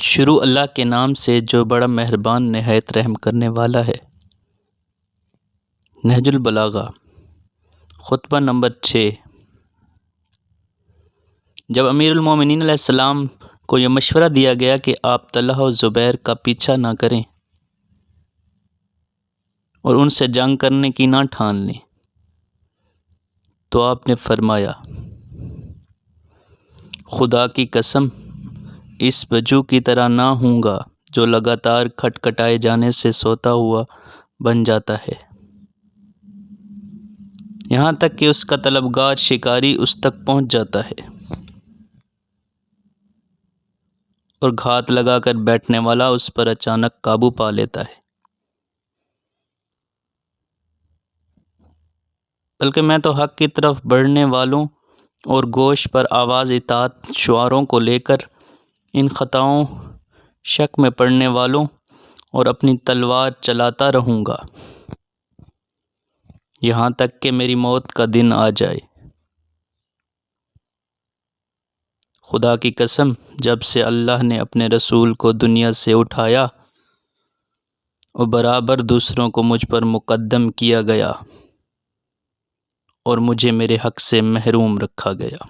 شروع اللہ کے نام سے جو بڑا مہربان نہایت رحم کرنے والا ہے۔ نہج البلاغہ خطبہ نمبر 6۔ جب امیر المومنین علیہ السلام کو یہ مشورہ دیا گیا کہ آپ طلحہ و زبیر کا پیچھا نہ کریں اور ان سے جنگ کرنے کی نہ ٹھان لیں، تو آپ نے فرمایا، خدا کی قسم اس بجو کی طرح نہ ہوں گا جو لگاتار کھٹکھٹائے جانے سے سوتا ہوا بن جاتا ہے، یہاں تک کہ اس کا طلبگار شکاری اس تک پہنچ جاتا ہے اور گھات لگا کر بیٹھنے والا اس پر اچانک قابو پا لیتا ہے۔ بلکہ میں تو حق کی طرف بڑھنے والوں اور گوش پر آواز اطاعت شعاروں کو لے کر ان خطاؤں شک میں پڑنے والوں اور اپنی تلوار چلاتا رہوں گا یہاں تک کہ میری موت کا دن آ جائے۔ خدا کی قسم جب سے اللہ نے اپنے رسول کو دنیا سے اٹھایا اور برابر دوسروں کو مجھ پر مقدم کیا گیا اور مجھے میرے حق سے محروم رکھا گیا۔